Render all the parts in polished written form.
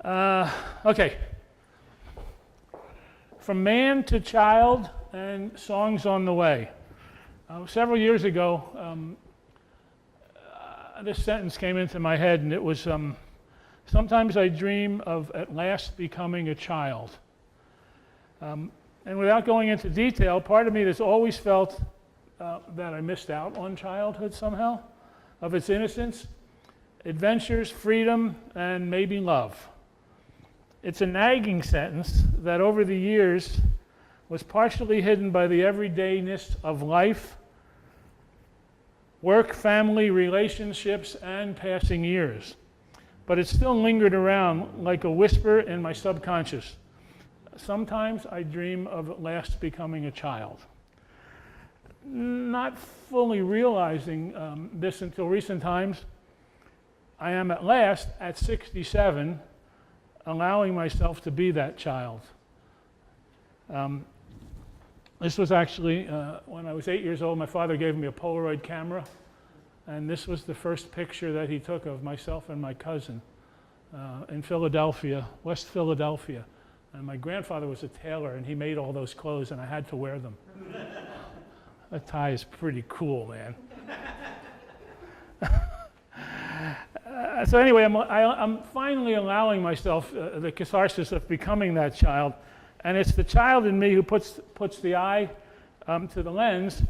Okay. From man to child and songs on the way. Several years ago, this sentence came into my head, and it was, sometimes I dream of at last becoming a child. And without going into detail, part of me has always felt that I missed out on childhood somehow, of its innocence, adventures, freedom, and maybe love. It's a nagging sentence that over the years was partially hidden by the everydayness of life, work, family, relationships, and passing years. But it still lingered around like a whisper in my subconscious. Sometimes I dream of at last becoming a child. Not fully realizing this until recent times, I am at last, at 67, allowing myself to be that child. This was actually, when I was 8 years old, my father gave me a Polaroid camera, and this was the first picture that he took of myself and my cousin in Philadelphia, West Philadelphia. And my grandfather was a tailor, and he made all those clothes, and I had to wear them. That tie is pretty cool, man. So anyway, I'm finally allowing myself the catharsis of becoming that child, and it's the child in me who puts the eye to the lens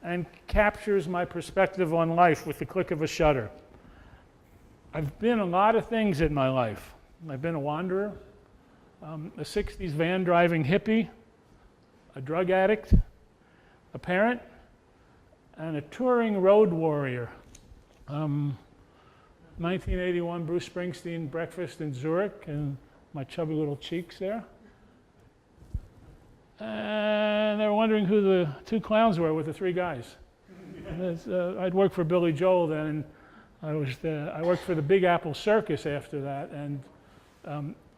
and captures my perspective on life with the click of a shutter. I've been a lot of things in my life. I've been a wanderer, a 60s van driving hippie, a drug addict, a parent, and a touring road warrior. 1981 Bruce Springsteen breakfast in Zurich, and my chubby little cheeks there. And they were wondering who the two clowns were with the three guys. I'd worked for Billy Joel then, and I worked for the Big Apple Circus after that, and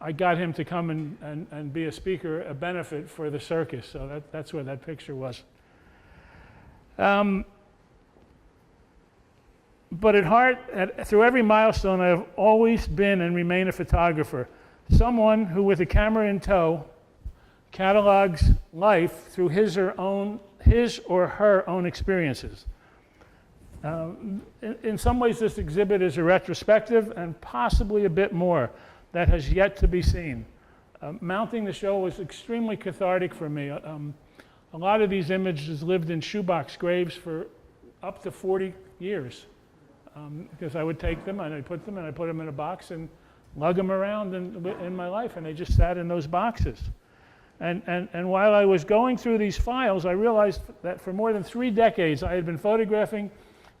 I got him to come and be a speaker, a benefit for the circus, so that's where that picture was. But at heart, through every milestone, I have always been and remain a photographer. Someone who, with a camera in tow, catalogs life through his or her own experiences. In some ways, this exhibit is a retrospective and possibly a bit more that has yet to be seen. Mounting the show was extremely cathartic for me. A lot of these images lived in shoebox graves for up to 40 years. Because I would take them and I'd put them in a box and lug them around in my life, and they just sat in those boxes. And while I was going through these files, I realized that for more than 3 decades I had been photographing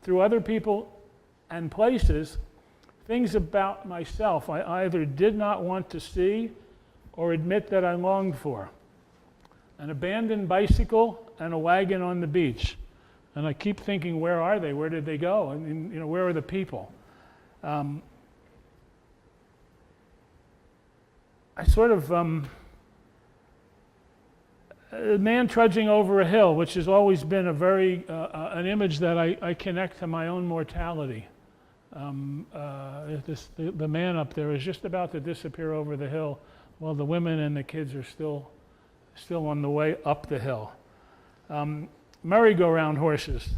through other people and places things about myself I either did not want to see or admit that I longed for. An abandoned bicycle and a wagon on the beach. And I keep thinking, where are they? Where did they go? I mean, where are the people? I sort of, a man trudging over a hill, which has always been a very, an image that I connect to my own mortality. The man up there is just about to disappear over the hill, while the women and the kids are still on the way up the hill. Merry-go-round horses,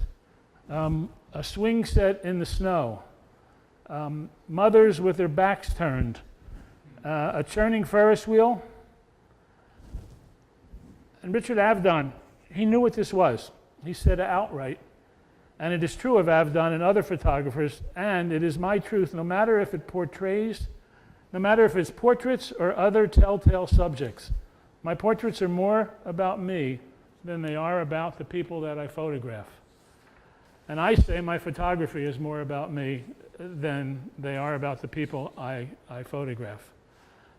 a swing set in the snow, mothers with their backs turned, a churning Ferris wheel. And Richard Avedon, he knew what this was. He said it outright. And it is true of Avedon and other photographers, and it is my truth, no matter if it's portraits or other telltale subjects. My portraits are more about me than they are about the people that I photograph. And I say my photography is more about me than they are about the people I photograph.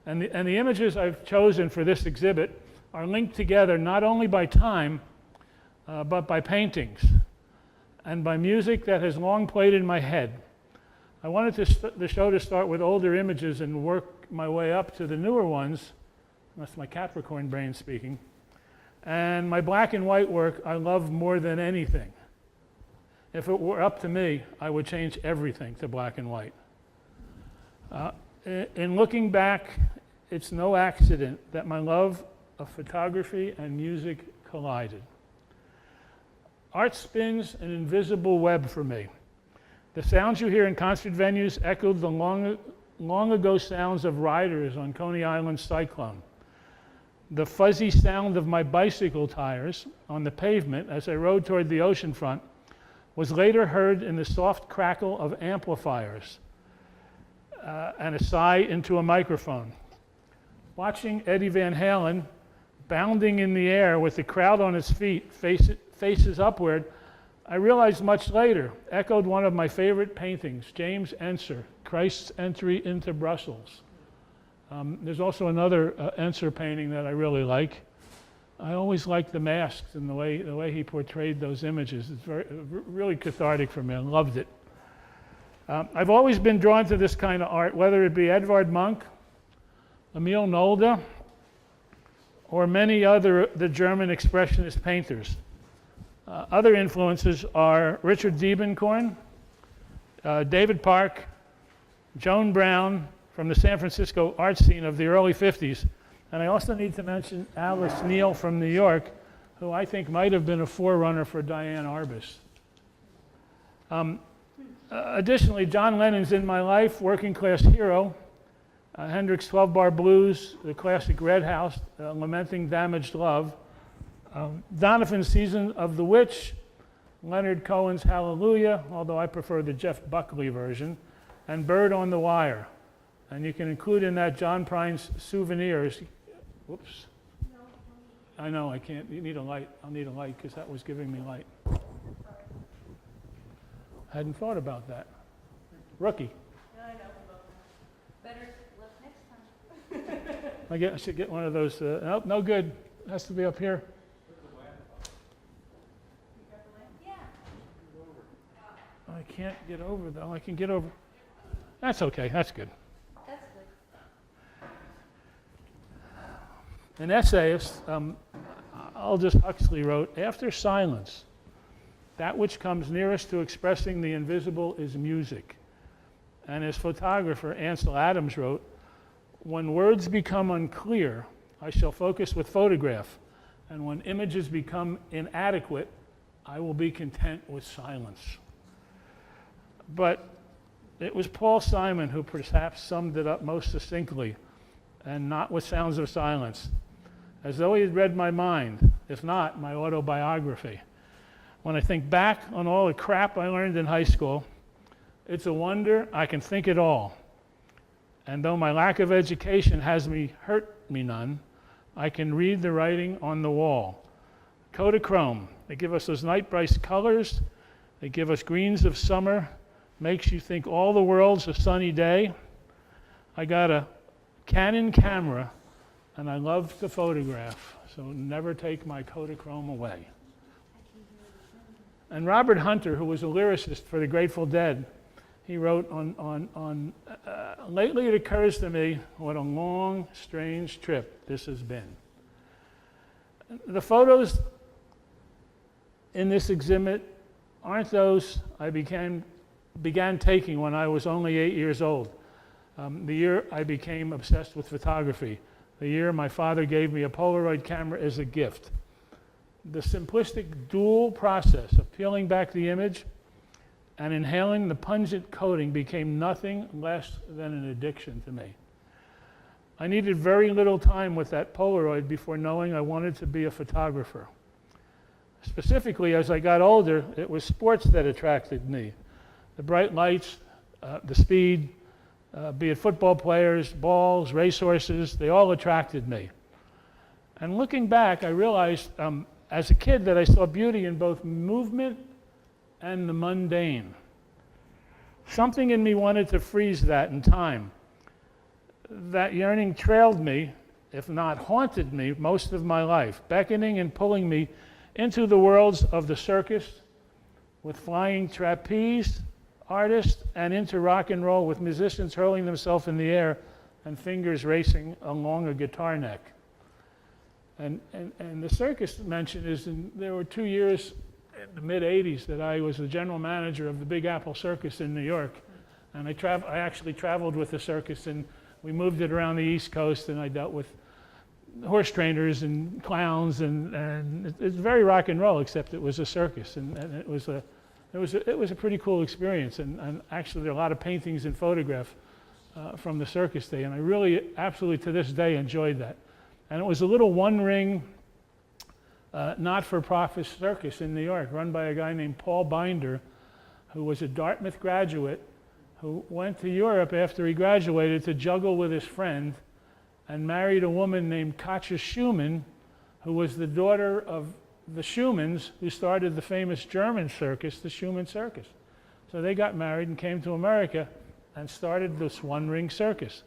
And the images I've chosen for this exhibit are linked together not only by time, but by paintings and by music that has long played in my head. I wanted the show to start with older images and work my way up to the newer ones. That's my Capricorn brain speaking. And my black and white work I love more than anything. If it were up to me, I would change everything to black and white. In looking back, it's no accident that my love of photography and music collided. Art spins an invisible web for me. The sounds you hear in concert venues echoed the long ago sounds of riders on Coney Island's cyclone. The fuzzy sound of my bicycle tires on the pavement as I rode toward the oceanfront was later heard in the soft crackle of amplifiers and a sigh into a microphone. Watching Eddie Van Halen bounding in the air with the crowd on its feet, faces upward, I realized much later, echoed one of my favorite paintings, James Ensor, Christ's Entry into Brussels. There's also another Ensor painting that I really like. I always liked the masks and the way he portrayed those images. It's really cathartic for me. I loved it. I've always been drawn to this kind of art, whether it be Edvard Munch, Emil Nolde, or many other the German expressionist painters. Other influences are Richard Diebenkorn, David Park, Joan Brown from the San Francisco art scene of the early 50s. And I also need to mention Alice Neal from New York, who I think might have been a forerunner for Diane Arbus. Additionally, John Lennon's In My Life, Working Class Hero, Hendrix' 12-Bar Blues, the classic Red House, Lamenting Damaged Love, Donovan's Season of the Witch, Leonard Cohen's Hallelujah, although I prefer the Jeff Buckley version, and Bird on the Wire. And you can include in that John Prine's Souvenirs. Whoops. I know, I can't. You need a light. I'll need a light because that was giving me light. I hadn't thought about that. Rookie. No, I know. Better look next time. I should get one of those. Nope, no good. It has to be up here. I can't get over though. I can get over. That's okay. That's good. That's good. An essayist, Aldous Huxley wrote, "After silence, that which comes nearest to expressing the invisible is music." And his photographer, Ansel Adams, wrote, "When words become unclear, I shall focus with photograph. And when images become inadequate, I will be content with silence." But it was Paul Simon who perhaps summed it up most succinctly, and not with sounds of silence, as though he had read my mind, if not my autobiography. When I think back on all the crap I learned in high school, it's a wonder I can think it all. And though my lack of education has hurt me none, I can read the writing on the wall. Kodachrome, they give us those night bright colors, they give us greens of summer, makes you think all the world's a sunny day. I got a Canon camera and I love to photograph, so never take my Kodachrome away. And Robert Hunter, who was a lyricist for the Grateful Dead, he wrote lately it occurs to me what a long, strange trip this has been. The photos in this exhibit aren't those I began taking when I was only 8 years old. The year I became obsessed with photography. The year my father gave me a Polaroid camera as a gift. The simplistic dual process of peeling back the image and inhaling the pungent coating became nothing less than an addiction to me. I needed very little time with that Polaroid before knowing I wanted to be a photographer. Specifically, as I got older, it was sports that attracted me. The bright lights, the speed, be it football players, balls, racehorses, they all attracted me. And looking back, I realized as a kid that I saw beauty in both movement and the mundane. Something in me wanted to freeze that in time. That yearning trailed me, if not haunted me, most of my life, beckoning and pulling me into the worlds of the circus with flying trapeze artists and into rock and roll with musicians hurling themselves in the air and fingers racing along a guitar neck. And the circus mentioned is there were 2 years in the mid-'80s that I was the general manager of the Big Apple Circus in New York. And I actually traveled with the circus, and we moved it around the East Coast, and I dealt with horse trainers and clowns, and it's very rock and roll, except it was a circus, and it was a pretty cool experience. And actually, there are a lot of paintings and photographs from the circus day, and I really, absolutely to this day, enjoyed that. And it was a little one-ring, not-for-profit circus in New York, run by a guy named Paul Binder, who was a Dartmouth graduate, who went to Europe after he graduated to juggle with his friend, and married a woman named Katja Schumann, who was the daughter of the Schumanns, who started the famous German circus, the Schumann Circus. So they got married and came to America and started this one-ring circus.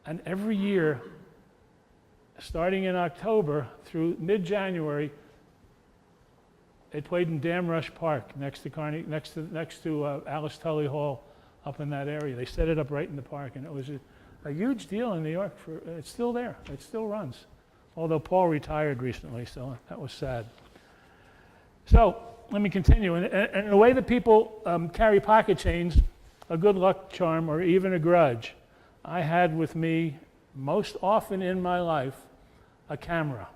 And every year, starting in October through mid-January, they played in Damrush Park next to Alice Tully Hall up in that area. They set it up right in the park, and it was a huge deal in New York. It's still there. It still runs. Although Paul retired recently, so that was sad. So let me continue. And the way that people carry pocket chains, a good luck charm, or even a grudge, I had with me most often in my life a camera.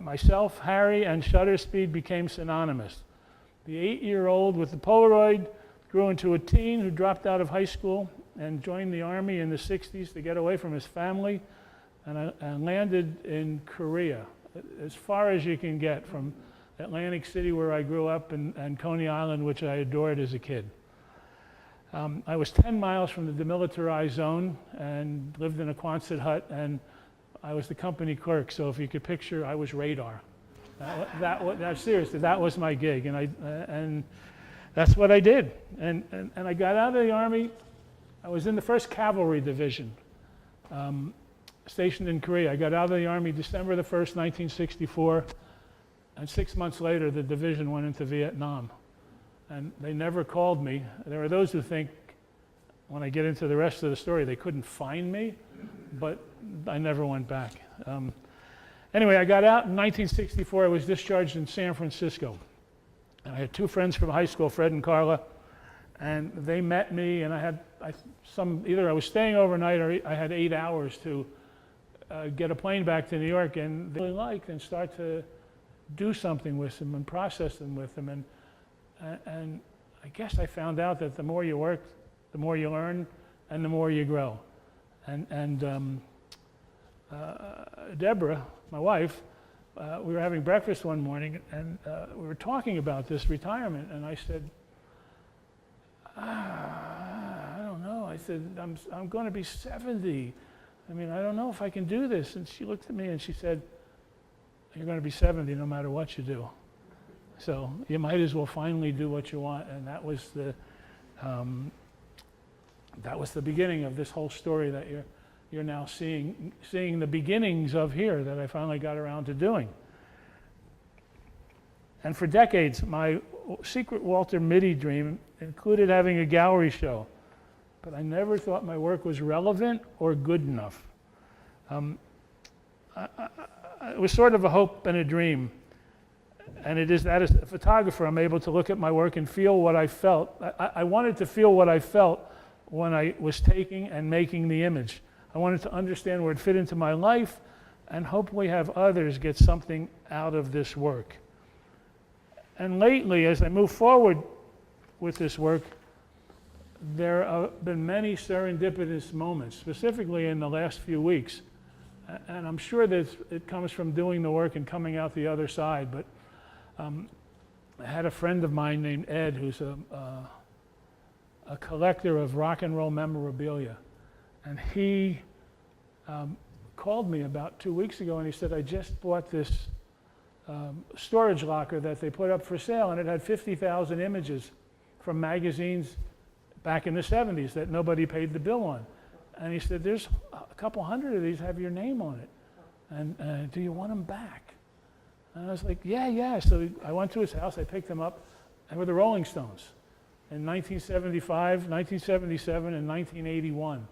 Myself, Harry, and shutter speed became synonymous. The 8-year-old with the Polaroid grew into a teen who dropped out of high school and joined the Army in the 60s to get away from his family, and landed in Korea, as far as you can get from Atlantic City, where I grew up, and Coney Island, which I adored as a kid. I was 10 miles from the demilitarized zone and lived in a Quonset hut, and I was the company clerk, so if you could picture, I was radar. Seriously, that was my gig, and that's what I did. And I got out of the Army. I was in the 1st Cavalry Division, stationed in Korea. I got out of the Army December the 1st, 1964, and 6 months later, the division went into Vietnam. And they never called me. There are those who think, when I get into the rest of the story, they couldn't find me, but I never went back. Anyway, I got out in 1964. I was discharged in San Francisco. And I had 2 friends from high school, Fred and Carla, and they met me, and either I was staying overnight or I had 8 hours to get a plane back to New York, and they really liked and start to do something with them and process them with them. And I guess I found out that the more you work, the more you learn, and the more you grow. And Deborah, my wife, we were having breakfast one morning, and we were talking about this retirement, and I said, I don't know. I said, I'm going to be 70. I mean, I don't know if I can do this. And she looked at me and she said, you're going to be 70 no matter what you do. So you might as well finally do what you want. And that was the beginning of this whole story that you're now seeing the beginnings of here, that I finally got around to doing. And for decades, my secret Walter Mitty dream included having a gallery show, but I never thought my work was relevant or good enough. It was sort of a hope and a dream. And it is that as a photographer, I'm able to look at my work and feel what I felt. I wanted to feel what I felt when I was taking and making the image. I wanted to understand where it fit into my life and hopefully have others get something out of this work. And lately, as I move forward with this work, there have been many serendipitous moments, specifically in the last few weeks. And I'm sure that it comes from doing the work and coming out the other side, but I had a friend of mine named Ed, who's a collector of rock and roll memorabilia. And he called me about 2 weeks ago, and he said, I just bought this storage locker that they put up for sale, and it had 50,000 images from magazines back in the 70s that nobody paid the bill on. And he said, there's a couple hundred of these have your name on it. And do you want them back? And I was like, yeah. So I went to his house, I picked them up, and were the Rolling Stones in 1975, 1977, and 1981.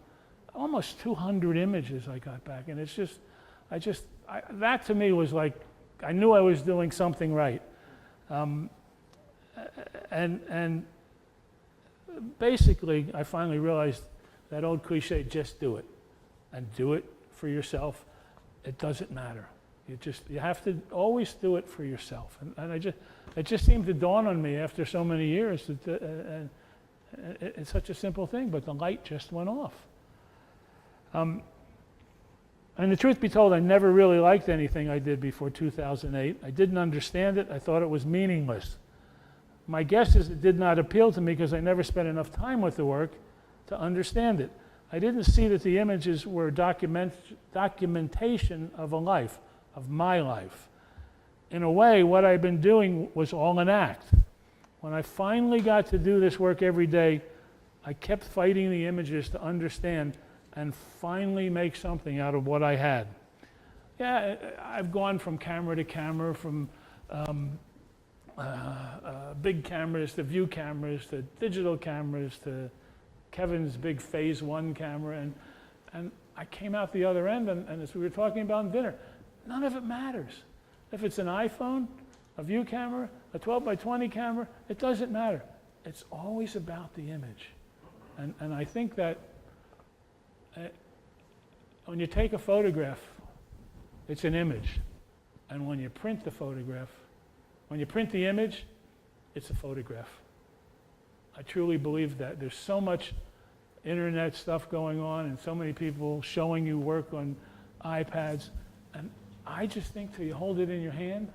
Almost 200 images I got back. And it's just, that to me was like, I knew I was doing something right. And basically, I finally realized that old cliche, just do it. And do it for yourself. It doesn't matter. You have to always do it for yourself. And it just seemed to dawn on me after so many years that it's such a simple thing, but the light just went off. And the truth be told, I never really liked anything I did before 2008. I didn't understand it. I thought it was meaningless. My guess is it did not appeal to me because I never spent enough time with the work to understand it. I didn't see that the images were documentation of a life, of my life. In a way, what I've been doing was all an act. When I finally got to do this work every day, I kept fighting the images to understand and finally make something out of what I had. Yeah, I've gone from camera to camera, from big cameras to view cameras to digital cameras to Kevin's big Phase 1 camera, and I came out the other end, and as we were talking about in dinner, none of it matters. If it's an iPhone, a view camera, a 12 by 20 camera, it doesn't matter. It's always about the image. And I think that when you take a photograph, it's an image. And when you print the photograph, when you print the image, it's a photograph. I truly believe that. There's so much internet stuff going on and so many people showing you work on iPads. And I just think till you hold it in your hand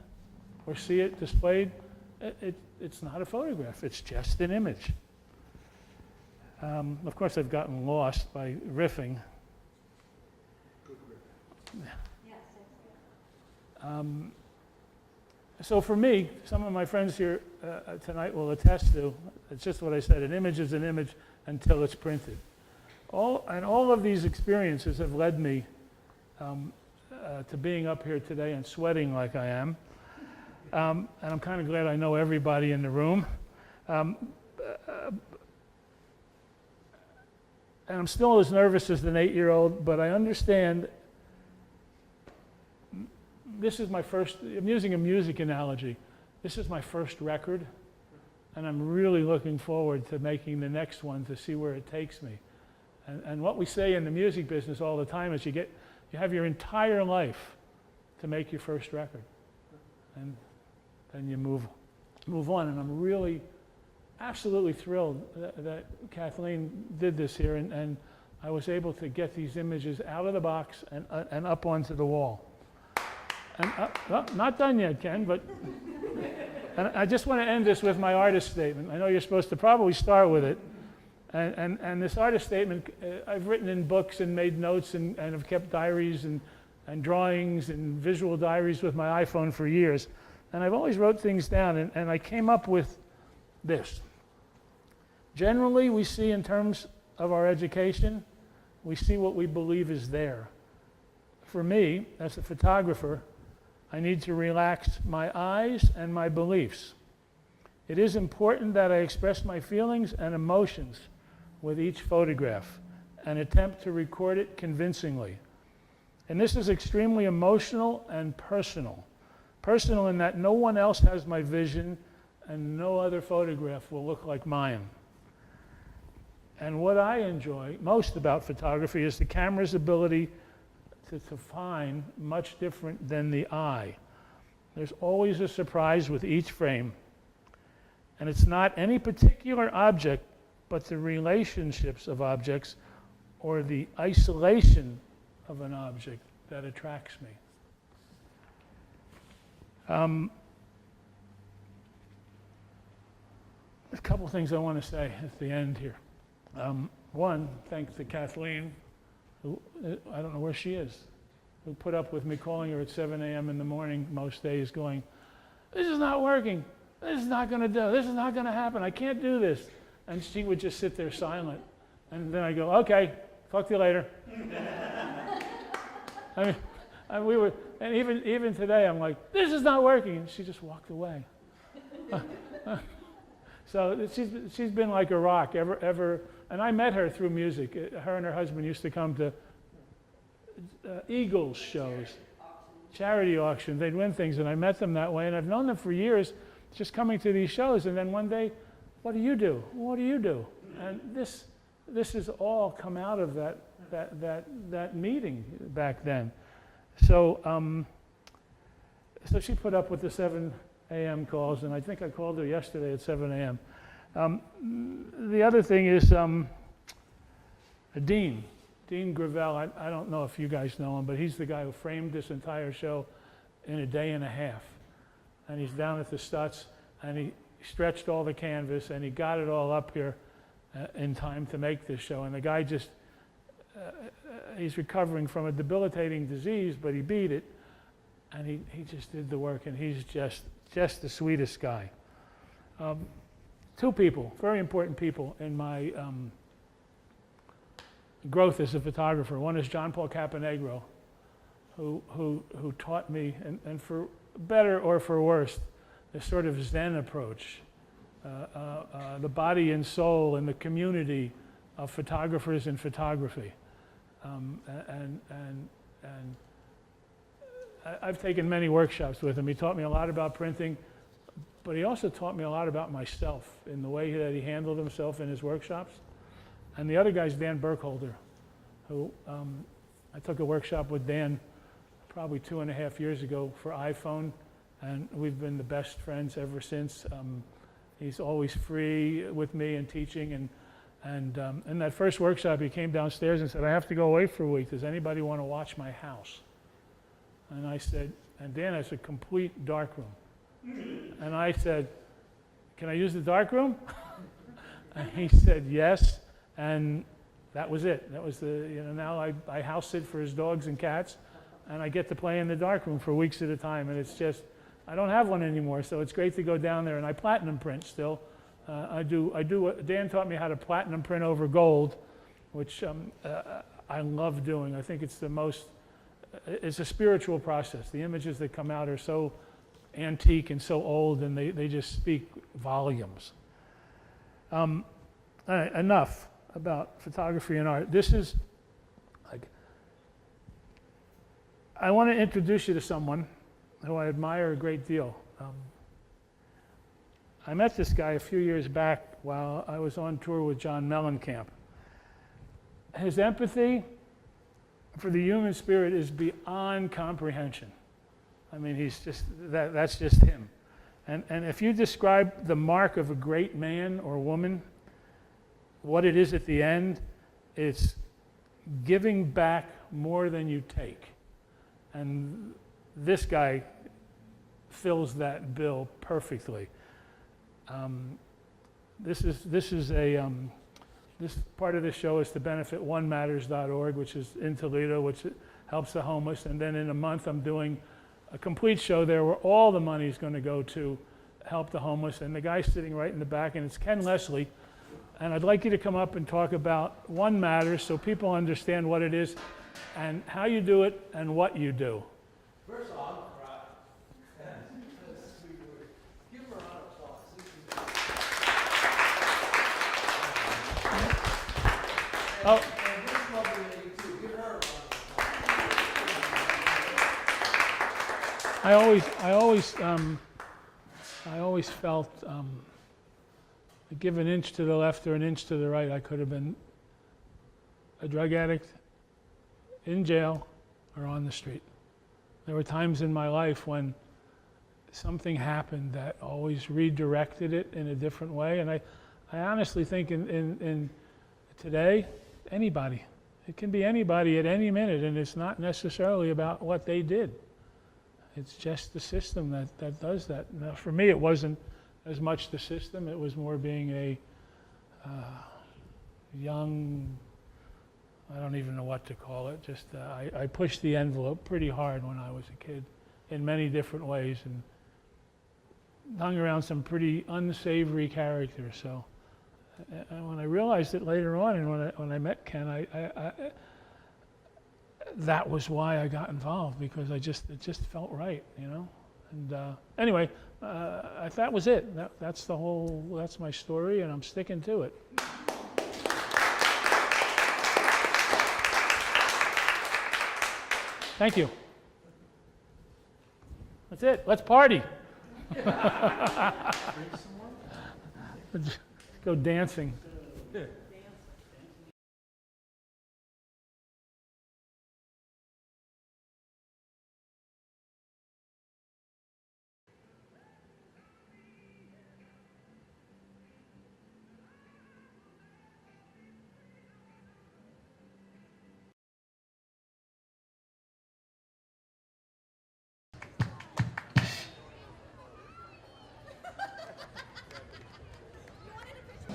or see it displayed, it's not a photograph. It's just an image. Of course, I've gotten lost by riffing. Yes, that's So for me, some of my friends here tonight will attest to, it's just what I said, an image is an image until it's printed. All of these experiences have led me to being up here today and sweating like I am. And I'm kind of glad I know everybody in the room. And I'm still as nervous as an 8-year-old, but I understand this is my first, I'm using a music analogy. This is my first record, and I'm really looking forward to making the next one to see where it takes me. And what we say in the music business all the time is you have your entire life to make your first record. And then you move on. And I'm really absolutely thrilled that Kathleen did this here, and I was able to get these images out of the box and up onto the wall. And well, not done yet, Ken, but and I just want to end this with my artist statement. I know you're supposed to probably start with it. And this artist statement, I've written in books and made notes and have kept diaries and drawings and visual diaries with my iPhone for years. And I've always wrote things down, and I came up with this. Generally, we see in terms of our education, we see what we believe is there. For me, as a photographer, I need to relax my eyes and my beliefs. It is important that I express my feelings and emotions with each photograph and attempt to record it convincingly. And this is extremely emotional and personal. Personal in that no one else has my vision and no other photograph will look like mine. And what I enjoy most about photography is the camera's ability to find much different than the eye. There's always a surprise with each frame. And it's not any particular object, but the relationships of objects or the isolation of an object that attracts me. A couple things I want to say at the end here. One, thanks to Kathleen, who, I don't know where she is, who put up with me calling her at 7 a.m. in the morning most days going, this is not working, this is not going to do, this is not going to happen, I can't do this. And she would just sit there silent. And then I go, okay, talk to you later. And even today I'm like, this is not working, and she just walked away. So she's been like a rock ever. And I met her through music. Her and her husband used to come to Eagles shows, charity auctions. They'd win things, and I met them that way. And I've known them for years, just coming to these shows. And then one day, what do you do? What do you do? And this has all come out of that meeting back then. So, so she put up with the 7 a.m. calls, and I think I called her yesterday at 7 a.m. The other thing is Dean Gravel. I don't know if you guys know him, but he's the guy who framed this entire show in a day and a half. And he's down at the Stutz, and he stretched all the canvas, and he got it all up here in time to make this show. And the guy just, he's recovering from a debilitating disease, but he beat it, and he just did the work, and he's just the sweetest guy. 2 people, very important people in my growth as a photographer. One is John Paul Caponegro, who taught me, and for better or for worse, this sort of Zen approach, the body and soul and the community of photographers and photography. And I've taken many workshops with him. He taught me a lot about printing, but he also taught me a lot about myself in the way that he handled himself in his workshops. And the other guy's Dan Burkholder, who I took a workshop with Dan probably 2.5 years ago for iPhone, and we've been the best friends ever since. He's always free with me and teaching, and in that first workshop he came downstairs and said, I have to go away for a week. Does anybody want to watch my house? And I said, and Dan has a complete dark room. And I said, can I use the dark room? And he said yes, and that was it. That was now I house sit for his dogs and cats, and I get to play in the dark room for weeks at a time, and it's just, I don't have one anymore, so it's great to go down there, and I platinum print still. Dan taught me how to platinum print over gold, which I love doing. I think it's it's a spiritual process. The images that come out are so antique and so old, and they just speak volumes. All right, enough about photography and art. This is, I want to introduce you to someone who I admire a great deal. I met this guy a few years back while I was on tour with John Mellencamp. His empathy for the human spirit is beyond comprehension. I mean, he's just, that's just him. And if you describe the mark of a great man or woman, what it is at the end, it's giving back more than you take. And this guy fills that bill perfectly. This part of the show is to benefit onematters.org, which is in Toledo, which helps the homeless. And then in a month, I'm doing a complete show there where all the money is going to go to help the homeless. And the guy's sitting right in the back, and it's Ken Leslie. And I'd like you to come up and talk about One Matters so people understand what it is and how you do it and what you do. First off, give her a round of applause. Oh. And this lovely lady too. Give her a round of applause. I always felt give an inch to the left or an inch to the right, I could have been a drug addict, in jail, or on the street. There were times in my life when something happened that always redirected it in a different way, and I honestly think in today, anybody. It can be anybody at any minute, and it's not necessarily about what they did. It's just the system that does that. Now, for me, it wasn't as much the system. It was more being a young, I don't even know what to call it. Just I pushed the envelope pretty hard when I was a kid in many different ways and hung around some pretty unsavory characters. So when I realized it later on, and when I met Ken, that was why I got involved, because it just felt right, you know. And anyway, that was it. That's my story, and I'm sticking to it. Thank you. That's it. Let's party. Let's go dancing.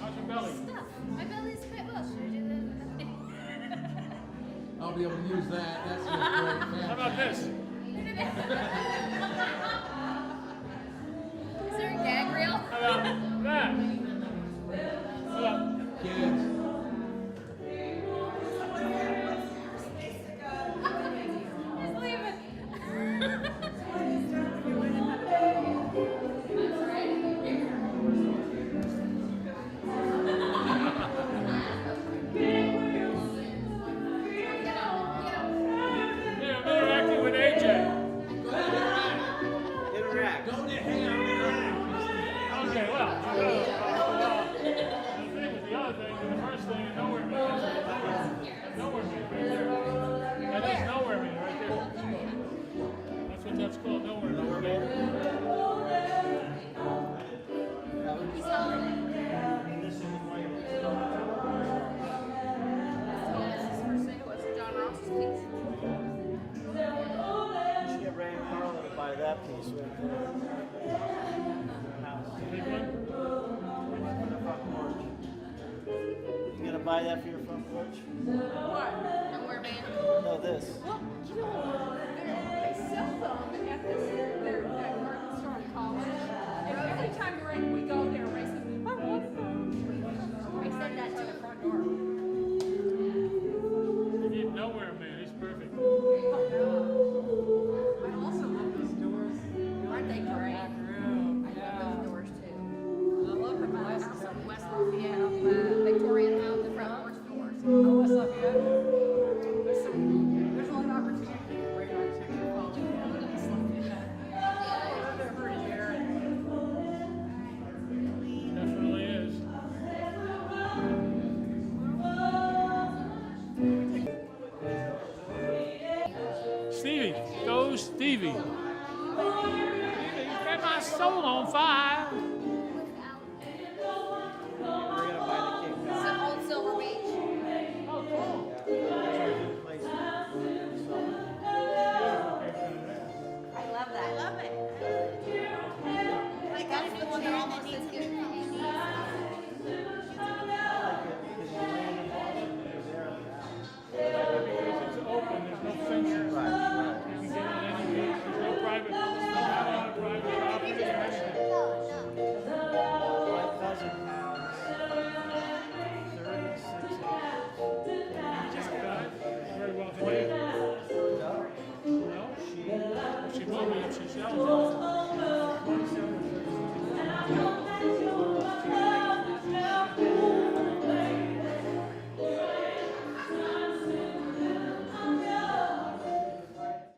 How's your belly? My belly's quite well. Should I do that? I'll be able to use that. That's a great How about this? Is there a gag reel? How about that? How about Kids. Just leave it. Yeah, I'm interacting with AJ. Go ahead, interact. Don't hang out, interact. Okay, well, the thing with the other thing, the first thing, is nowhere man. Nowhere man right there. That is nowhere man right there. That's what that's called, nowhere man. He's on. This is his first thing. It was John Ross's piece. You should get Ray Carl to buy that piece right there. House. Big one? For the front porch. You gonna buy that for your front porch? What? Nowhere man. No, this. Well, you know, they sell them at this, their garden store in college. And every time we go there, Ray says, I want them. I said that to the front door. You need nowhere man, he's perfect. I also love those doors. Aren't they great? Back room. I love those doors too. I love the glass. House on West Lafayette, Victorian house, the front porch doors. Oh, West Lafayette. There's a lot of opportunity. Great opportunity to fall in love with West Lafayette. I lived there for a year. Definitely is. Stevie, go Stevie. You set my soul on fire.